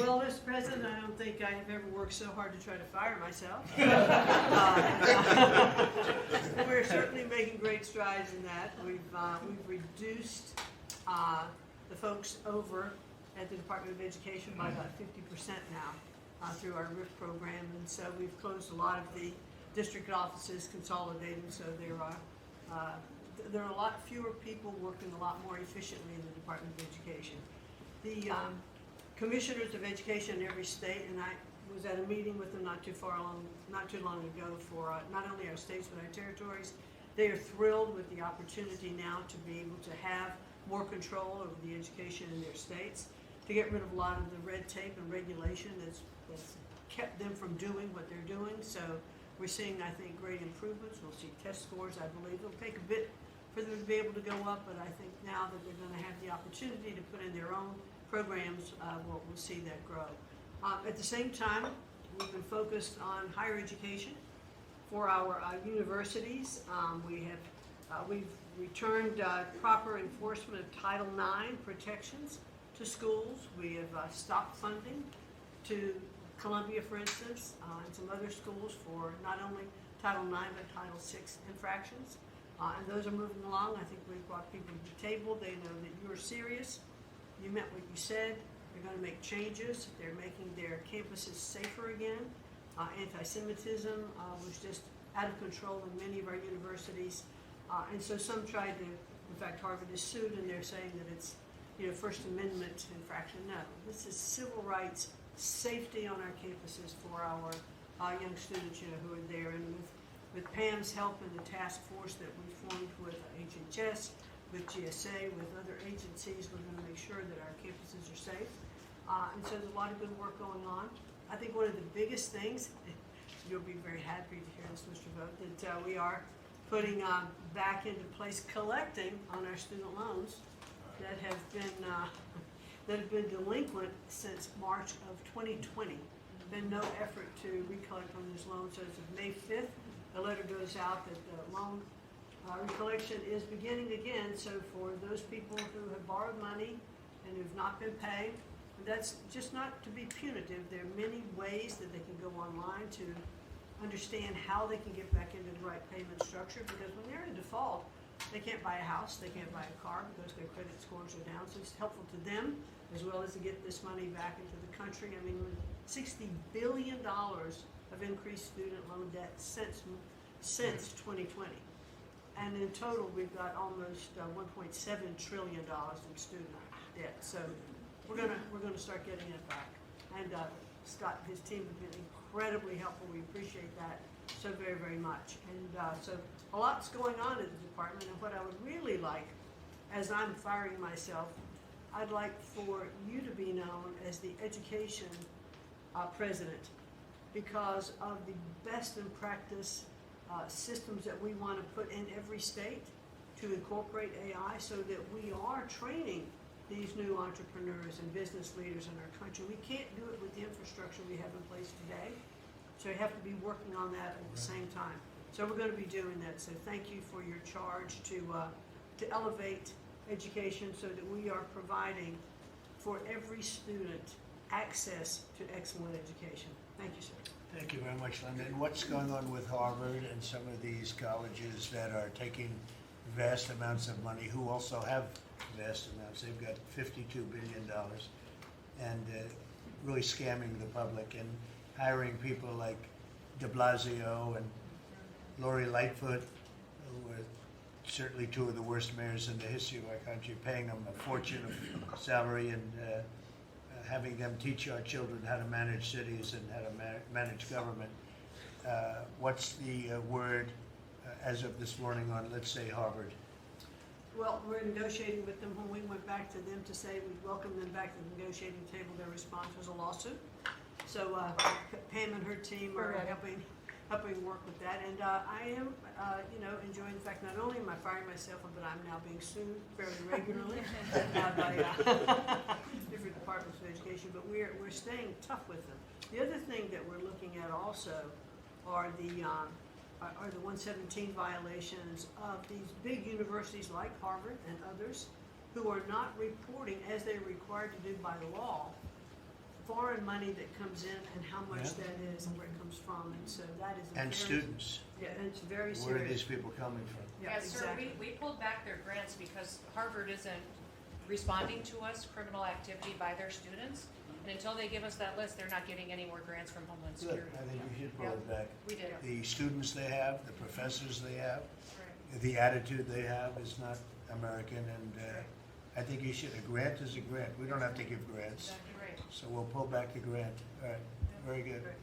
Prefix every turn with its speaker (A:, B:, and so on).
A: Well, Mr. President, I don't think I have ever worked so hard to try to fire myself. We're certainly making great strides in that. We've reduced the folks over at the Department of Education by about 50% now through our RIF program, and so we've closed a lot of the district offices, consolidating, so there are a lot fewer people working a lot more efficiently in the Department of Education. The commissioners of education in every state, and I was at a meeting with them not too long ago for not only our states but our territories. They are thrilled with the opportunity now to be able to have more control over the education in their states, to get rid of a lot of the red tape and regulation that's kept them from doing what they're doing. So we're seeing, I think, great improvements. We'll see test scores, I believe. It'll take a bit for them to be able to go up, but I think now that they're going to have the opportunity to put in their own programs, we'll see that grow. At the same time, we've been focused on higher education for our universities. We've returned proper enforcement of Title IX protections to schools. We have stopped funding to Columbia, for instance, and some other schools for not only Title IX but Title VI infractions. And those are moving along. I think we've brought people to the table. They know that you're serious. You meant what you said. They're going to make changes. They're making their campuses safer again. Anti-Semitism was just out of control in many of our universities. And so some tried to, in fact, Harvard is sued, and they're saying that it's, First Amendment infraction. No, this is civil rights, safety on our campuses for our young students, who are there. And with Pam's help and the task force that we formed with HHS, with GSA, with other agencies, we're going to make sure that our campuses are safe. And so there's a lot of good work going on. I think one of the biggest things, you'll be very happy to hear this, Mr. Vogt, that we are putting back into place collecting on our student loans that have been delinquent since March of 2020. Been no effort to recollect on those loans. So as of May 5th, a letter goes out that the loan recollection is beginning again. So for those people who have borrowed money and who've not been paying, that's just not to be punitive. There are many ways that they can go online to understand how they can get back into the right payment structure, because when they're in default, they can't buy a house, they can't buy a car because their credit scores are down. So it's helpful to them as well as to get this money back into the country. I mean, $60 billion of increased student loan debt since 2020. And in total, we've got almost $1.7 trillion in student debt. So we're gonna start getting it back. And Scott and his team have been incredibly helpful. We appreciate that so very, very much. And so a lot's going on in the department. And what I would really like, as I'm firing myself, I'd like for you to be known as the education president, because of the best in practice systems that we want to put in every state to incorporate AI, so that we are training these new entrepreneurs and business leaders in our country. We can't do it with the infrastructure we have in place today, so we have to be working on that at the same time. So we're going to be doing that. So thank you for your charge to elevate education so that we are providing for every student access to excellent education. Thank you, sir.
B: Thank you very much, Linda. And what's going on with Harvard and some of these colleges that are taking vast amounts of money, who also have vast amounts? They've got $52 billion and really scamming the public and hiring people like de Blasio and Lori Lightfoot, who are certainly two of the worst mayors in the history of our country, paying them a fortune of salary and having them teach our children how to manage cities and how to manage government. What's the word as of this morning on, let's say, Harvard?
A: Well, we're negotiating with them. When we went back to them to say we welcome them back to the negotiating table, their response was a lawsuit. So Pam and her team are helping work with that. And I am, enjoying the fact not only am I firing myself, but I'm now being sued fairly regularly by different departments of education. But we're staying tough with them. The other thing that we're looking at also are the 117 violations of these big universities like Harvard and others who are not reporting as they're required to do by law foreign money that comes in and how much
B: Yeah.
A: that is and where it comes from, and so that is a
B: And
A: very,
B: students,
A: yeah, and it's very
B: where are these
A: serious.
B: people coming from?
A: Yeah,
C: Yeah, sir,
A: exactly.
C: we pulled back their grants because Harvard isn't responding to us, criminal activity by their students. And until they give us that list, they're not getting any more grants from Homeland
B: Good,
C: Security.
B: I think you should pull
C: Yeah.
B: it back.
C: We did.
B: The students they have, the professors they have,
C: Right.
B: the attitude they have is not American, and I think you should, a grant is a grant. We don't have to give grants,
C: Exactly right.
B: so we'll pull back the grant. All right, very good.
C: Right.